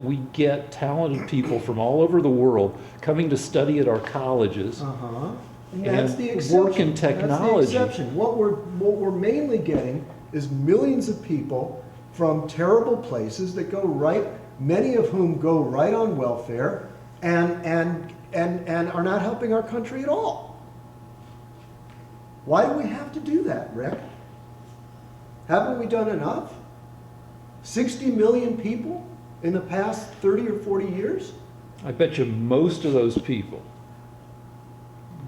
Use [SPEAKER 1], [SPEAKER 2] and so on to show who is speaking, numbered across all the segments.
[SPEAKER 1] We get talented people from all over the world coming to study at our colleges
[SPEAKER 2] And that's
[SPEAKER 1] and
[SPEAKER 2] the exception.
[SPEAKER 1] work in technology.
[SPEAKER 2] That's the exception. What we're mainly getting is millions of people from terrible places that go right, many of whom go right on welfare and are not helping our country at all. Why do we have to do that, Rick? Haven't we done enough? 60 million people in the past 30 or 40 years?
[SPEAKER 1] I bet you most of those people,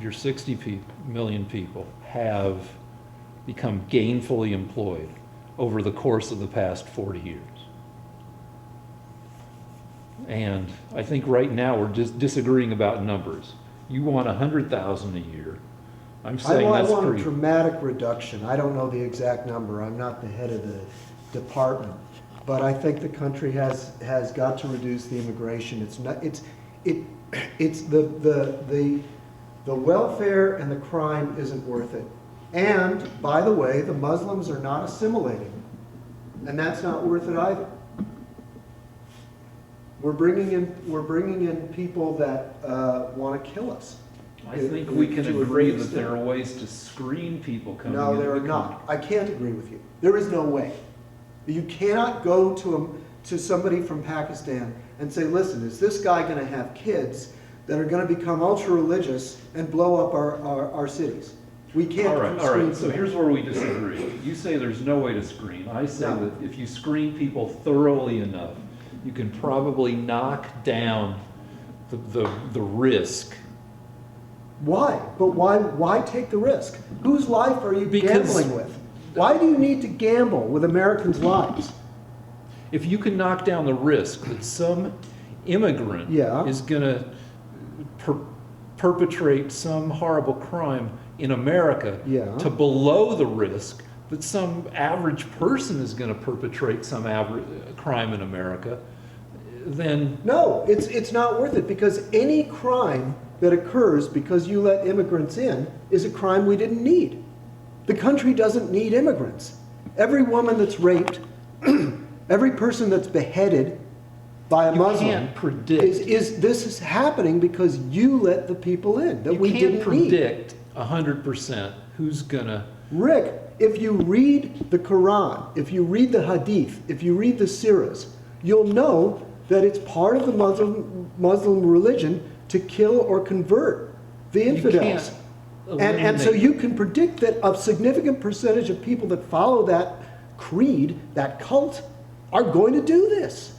[SPEAKER 1] your 60 million people, have become gainfully employed over the course of the past 40 years. And I think right now we're just disagreeing about numbers. You want 100,000 a year. I'm saying that's
[SPEAKER 2] I want
[SPEAKER 1] pretty.
[SPEAKER 2] a dramatic reduction. I don't know the exact number. I'm not the head of the department. But I think the country has got to reduce the immigration. It's the welfare and the crime isn't worth it. And by the way, the Muslims are not assimilating, and that's not worth it either. We're bringing in people that want to kill us.
[SPEAKER 1] I think we can agree that there are ways to screen people coming
[SPEAKER 2] No,
[SPEAKER 1] into
[SPEAKER 2] there are
[SPEAKER 1] the
[SPEAKER 2] not.
[SPEAKER 1] country.
[SPEAKER 2] I can't agree with you. There is no way. You cannot go to somebody from Pakistan and say, listen, is this guy going to have kids that are going to become ultra-religious and blow up our cities? We can't
[SPEAKER 1] All right.
[SPEAKER 2] screen
[SPEAKER 1] So
[SPEAKER 2] them.
[SPEAKER 1] here's where we disagree. You say there's no way to screen. I say
[SPEAKER 2] No.
[SPEAKER 1] that if you screen people thoroughly enough, you can probably knock down the risk.
[SPEAKER 2] Why? But why take the risk? Whose life are you
[SPEAKER 1] Because-
[SPEAKER 2] gambling with? Why do you need to gamble with Americans' lives?
[SPEAKER 1] If you can knock down the risk that some immigrant
[SPEAKER 2] Yeah.
[SPEAKER 1] is going to perpetrate some horrible crime in America,
[SPEAKER 2] Yeah.
[SPEAKER 1] to below the risk that some average person is going to perpetrate some average crime in America, then
[SPEAKER 2] No, it's not worth it, because any crime that occurs because you let immigrants in is a crime we didn't need. The country doesn't need immigrants. Every woman that's raped, every person that's beheaded by a
[SPEAKER 1] you
[SPEAKER 2] Muslim
[SPEAKER 1] can't predict.
[SPEAKER 2] this is happening because you let the people in that we
[SPEAKER 1] You can't
[SPEAKER 2] didn't need.
[SPEAKER 1] predict 100% who's going to.
[SPEAKER 2] Rick, if you read the Quran, if you read the Hadith, if you read the Sirahs, you'll know that it's part of the Muslim religion to kill or convert the infidels. And so you can predict that a significant percentage of people that follow that creed, that cult, are going to do this.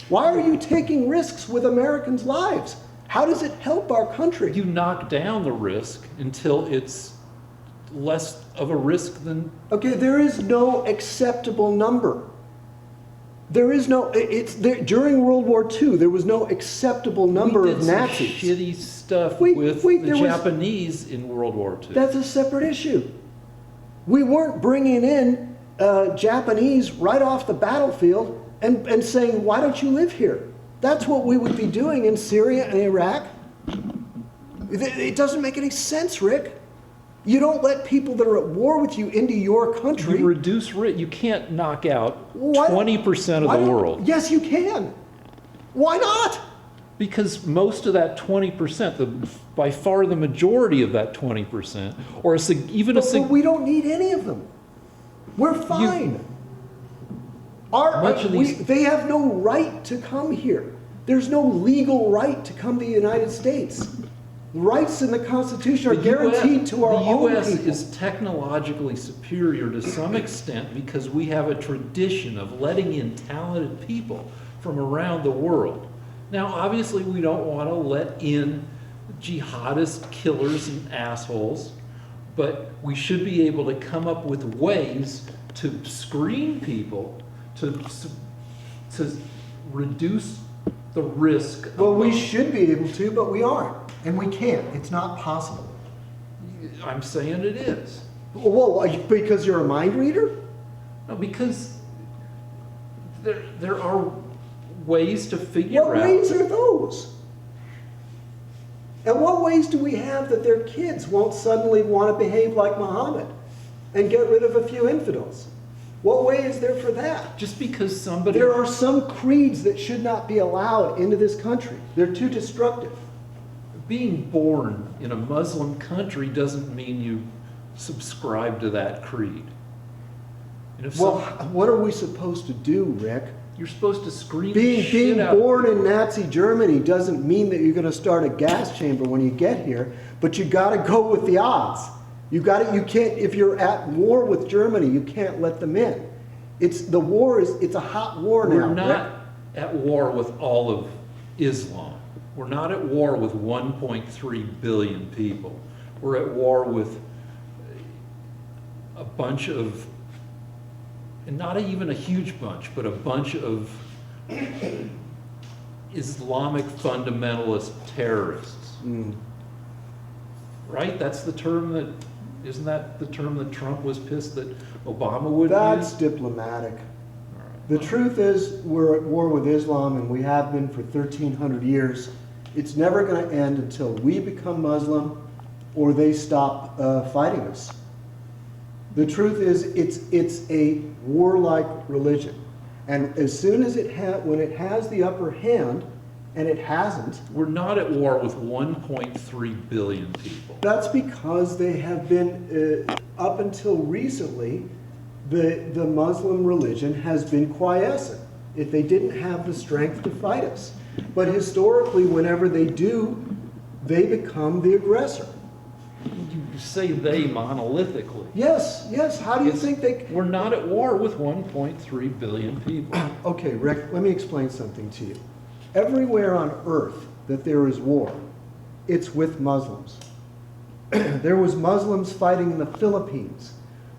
[SPEAKER 2] Why are you taking risks with Americans' lives? How does it help our country?
[SPEAKER 1] You knock down the risk until it's less of a risk than.
[SPEAKER 2] Okay, there is no acceptable number. There is no, during World War II, there was no acceptable number of Nazis.
[SPEAKER 1] We did some shitty stuff
[SPEAKER 2] Wait,
[SPEAKER 1] with the
[SPEAKER 2] there was-
[SPEAKER 1] Japanese in World War II.
[SPEAKER 2] That's a separate issue. We weren't bringing in Japanese right off the battlefield and saying, why don't you live here? That's what we would be doing in Syria and Iraq. It doesn't make any sense, Rick. You don't let people that are at war with you into your country.
[SPEAKER 1] You reduce risk. You can't knock out
[SPEAKER 2] Why-
[SPEAKER 1] 20% of
[SPEAKER 2] why
[SPEAKER 1] the
[SPEAKER 2] don't-
[SPEAKER 1] world.
[SPEAKER 2] Yes, you can. Why not?
[SPEAKER 1] Because most of that 20%, by far the majority of that 20%, or
[SPEAKER 2] But we don't need any of them. We're fine.
[SPEAKER 1] Much of these-
[SPEAKER 2] They have no right to come here. There's no legal right to come to the United States. Rights in the Constitution are guaranteed to our own
[SPEAKER 1] The U.S.
[SPEAKER 2] people.
[SPEAKER 1] is technologically superior to some extent because we have a tradition of letting in talented people from around the world. Now, obviously, we don't want to let in jihadist killers and assholes, but we should be able to come up with ways to screen people to reduce the risk.
[SPEAKER 2] Well, we should be able to, but we aren't. And we can't. It's not possible.
[SPEAKER 1] I'm saying it is.
[SPEAKER 2] Whoa, because you're a mind reader?
[SPEAKER 1] No, because there are ways to figure
[SPEAKER 2] What
[SPEAKER 1] out.
[SPEAKER 2] ways are those? And what ways do we have that their kids won't suddenly want to behave like Muhammad and get rid of a few infidels? What way is there for that?
[SPEAKER 1] Just because somebody...
[SPEAKER 2] There are some creeds that should not be allowed into this country. They're too destructive.
[SPEAKER 1] Being born in a Muslim country doesn't mean you subscribe to that creed. And if
[SPEAKER 2] Well, what are we supposed to do, Rick?
[SPEAKER 1] you're supposed to scream the shit
[SPEAKER 2] Being
[SPEAKER 1] out of
[SPEAKER 2] born in
[SPEAKER 1] people.
[SPEAKER 2] Nazi Germany doesn't mean that you're going to start a gas chamber when you get here, but you got to go with the odds. You can't, if you're at war with Germany, you can't let them in. It's a hot war now.
[SPEAKER 1] We're not
[SPEAKER 2] Rick.
[SPEAKER 1] at war with all of Islam. We're not at war with 1.3 billion people. We're at war with a bunch of, and not even a huge bunch, but a bunch of Islamic fundamentalist terrorists. Right? That's the term that, isn't that the term that Trump was pissed that Obama would
[SPEAKER 2] That's
[SPEAKER 1] use?
[SPEAKER 2] diplomatic.
[SPEAKER 1] All right.
[SPEAKER 2] The truth is, we're at war with Islam, and we have been for 1,300 years. It's never going to end until we become Muslim or they stop fighting us. The truth is, it's a warlike religion, and as soon as when it has the upper hand, and it hasn't,
[SPEAKER 1] We're not at war with 1.3 billion people.
[SPEAKER 2] that's because they have been up until recently, the Muslim religion has been quiescent. If they didn't have the strength to fight us, but historically, whenever they do, they become the aggressor.
[SPEAKER 1] You say they monolithically.
[SPEAKER 2] Yes, yes. How do you think they?
[SPEAKER 1] We're not at war with 1.3 billion people.
[SPEAKER 2] Okay, Rick, let me explain something to you. Everywhere on earth that there is war, it's with Muslims. There was Muslims fighting in the Philippines,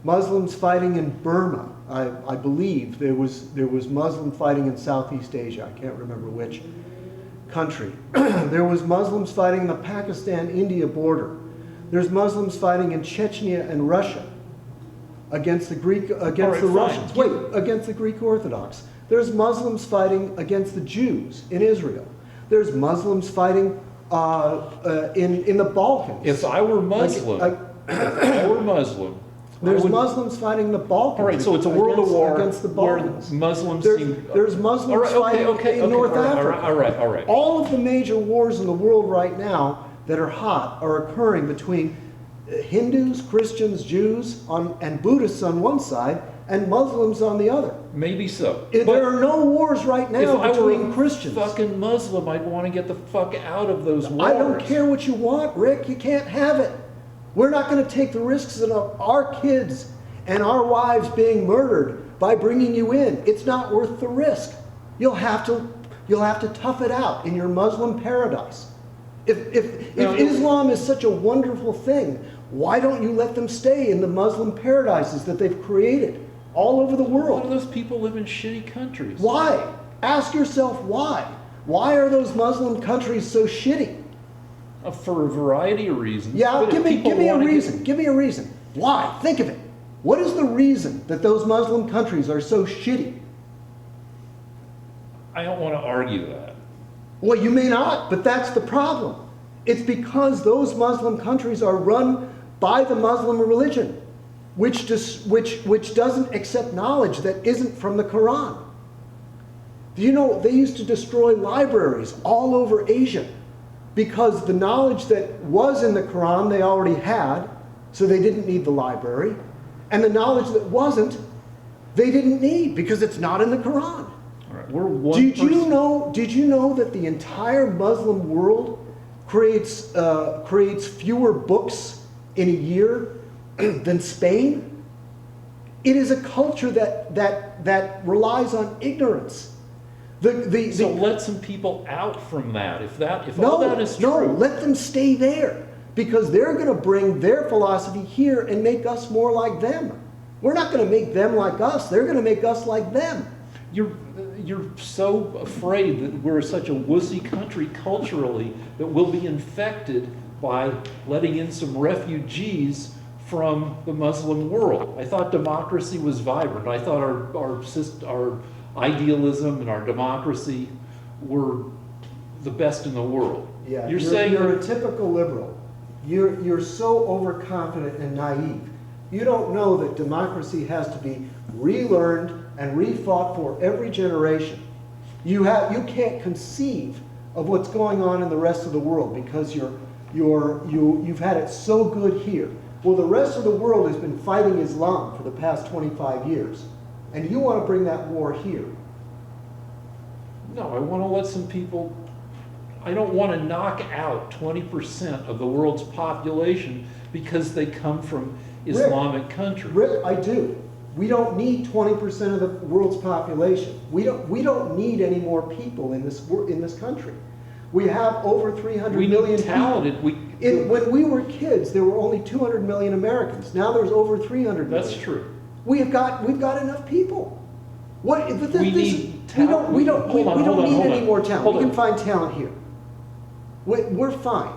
[SPEAKER 2] Muslims fighting in Burma. I believe there was Muslim fighting in Southeast Asia. I can't remember which country. There was Muslims fighting in the Pakistan-India border. There's Muslims fighting in Chechnya and Russia against the Russians.
[SPEAKER 1] fine.
[SPEAKER 2] Wait, against the Greek Orthodox. There's Muslims fighting against the Jews in Israel. There's Muslims fighting in the Balkans.
[SPEAKER 1] If I were Muslim,
[SPEAKER 2] There's
[SPEAKER 1] I would-
[SPEAKER 2] Muslims fighting the Balkans.
[SPEAKER 1] All right, so it's a world of war
[SPEAKER 2] against the
[SPEAKER 1] where
[SPEAKER 2] Balkans.
[SPEAKER 1] Muslims
[SPEAKER 2] There's,
[SPEAKER 1] seem...
[SPEAKER 2] there's Muslims
[SPEAKER 1] All right,
[SPEAKER 2] fighting in North Africa.
[SPEAKER 1] All right.
[SPEAKER 2] All of the major wars in the world right now that are hot are occurring between Hindus, Christians, Jews, and Buddhists on one side, and Muslims on the other.
[SPEAKER 1] Maybe so.
[SPEAKER 2] There are no wars right
[SPEAKER 1] If
[SPEAKER 2] now
[SPEAKER 1] I were
[SPEAKER 2] between
[SPEAKER 1] a
[SPEAKER 2] Christians.
[SPEAKER 1] fucking Muslim, I'd want to get the fuck out of those wars.
[SPEAKER 2] I don't care what you want, Rick. You can't have it. We're not going to take the risks of our kids and our wives being murdered by bringing you in. It's not worth the risk. You'll have to tough it out in your Muslim paradise. If Islam is such a wonderful thing, why don't you let them stay in the Muslim paradises that they've created all over the
[SPEAKER 1] A lot of
[SPEAKER 2] world?
[SPEAKER 1] those people live in shitty countries.
[SPEAKER 2] Why? Ask yourself why. Why are those Muslim countries so shitty?
[SPEAKER 1] For a variety of reasons.
[SPEAKER 2] Yeah,
[SPEAKER 1] But if
[SPEAKER 2] give me
[SPEAKER 1] people
[SPEAKER 2] a
[SPEAKER 1] wanna
[SPEAKER 2] reason. Give me a reason. Why? Think of it. What is the reason that those Muslim countries are so shitty?
[SPEAKER 1] I don't want to argue that.
[SPEAKER 2] Well, you may not, but that's the problem. It's because those Muslim countries are run by the Muslim religion, which doesn't accept knowledge that isn't from the Quran. Do you know they used to destroy libraries all over Asia because the knowledge that was in the Quran they already had, so they didn't need the library, and the knowledge that wasn't, they didn't need because it's not in the Quran.
[SPEAKER 1] All right, we're one
[SPEAKER 2] Did you
[SPEAKER 1] person-
[SPEAKER 2] know that the entire Muslim world creates fewer books in a year than Spain? It is a culture that relies on ignorance.
[SPEAKER 1] So let some people out from that. If all that is true.
[SPEAKER 2] No, let them stay there because they're going to bring their philosophy here and make us more like them. We're not going to make them like us. They're going to make us like them.
[SPEAKER 1] You're so afraid that we're such a wussy country culturally that we'll be infected by letting in some refugees from the Muslim world. I thought democracy was vibrant. I thought our idealism and our democracy were the best in the world.
[SPEAKER 2] Yeah,
[SPEAKER 1] you're
[SPEAKER 2] you're
[SPEAKER 1] saying
[SPEAKER 2] a typical liberal. You're so overconfident and naive You don't know that democracy has to be relearned and refought for every generation. You can't conceive of what's going on in the rest of the world because you've had it so good here. Well, the rest of the world has been fighting Islam for the past 25 years, and you want to bring that war here.
[SPEAKER 1] No, I want to let some people, I don't want to knock out 20% of the world's population because they come from Islamic countries.
[SPEAKER 2] Rick, I do. We don't need 20% of the world's population. We don't need any more people in this country. We have over 300
[SPEAKER 1] We
[SPEAKER 2] million
[SPEAKER 1] need talented.
[SPEAKER 2] people. When we were kids, there were only 200 million Americans. Now there's over 300 million.
[SPEAKER 1] That's true.
[SPEAKER 2] We've got enough people. We don't need any more talent. We can find talent here. We're fine.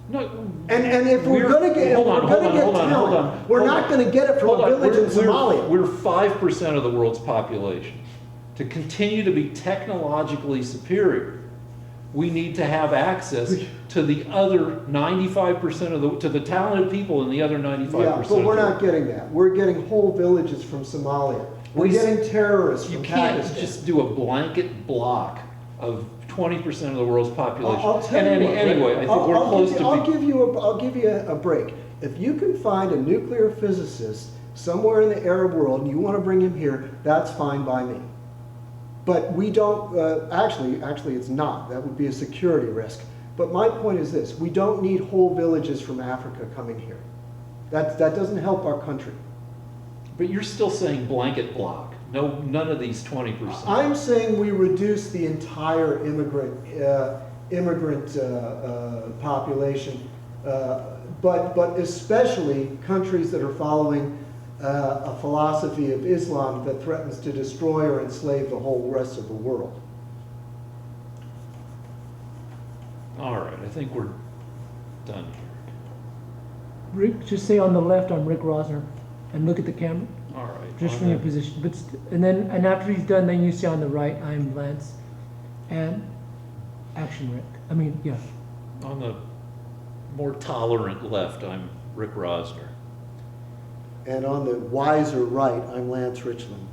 [SPEAKER 1] No,
[SPEAKER 2] And if we're going to get talent, we're not going to get it from a village in Somalia.
[SPEAKER 1] We're 5% of the world's population. To continue to be technologically superior, we need to have access to the other 95% to the talented people in the other 95%.
[SPEAKER 2] Yeah, but we're not getting that. We're getting whole villages from Somalia. We're getting terrorists from Pakistan.
[SPEAKER 1] You can't just do a blanket block of 20% of the world's population.
[SPEAKER 2] I'll tell you what,
[SPEAKER 1] anyway, I think we're close to.
[SPEAKER 2] I'll give you a break. If you can find a nuclear physicist somewhere in the Arab world and you want to bring him here, that's fine by me. But we don't. Actually, it's not. That would be a security risk. But my point is this: we don't need whole villages from Africa coming here. That doesn't help our country.
[SPEAKER 1] But you're still saying blanket block. No, none of these 20%.
[SPEAKER 2] I'm saying we reduce the entire immigrant population, but especially countries that are following a philosophy of Islam that threatens to destroy or enslave the whole rest of the world.
[SPEAKER 1] All right, I think we're done here.
[SPEAKER 3] Rick, just say on the left, I'm Rick Rosner, and look at the camera.
[SPEAKER 1] All right.
[SPEAKER 3] Just from your position, and after he's done, then you say on the right, I'm Lance, and action Rick. I mean, yeah.
[SPEAKER 1] On the more tolerant left, I'm Rick Rosner.
[SPEAKER 2] And on the wiser right, I'm Lance Richland.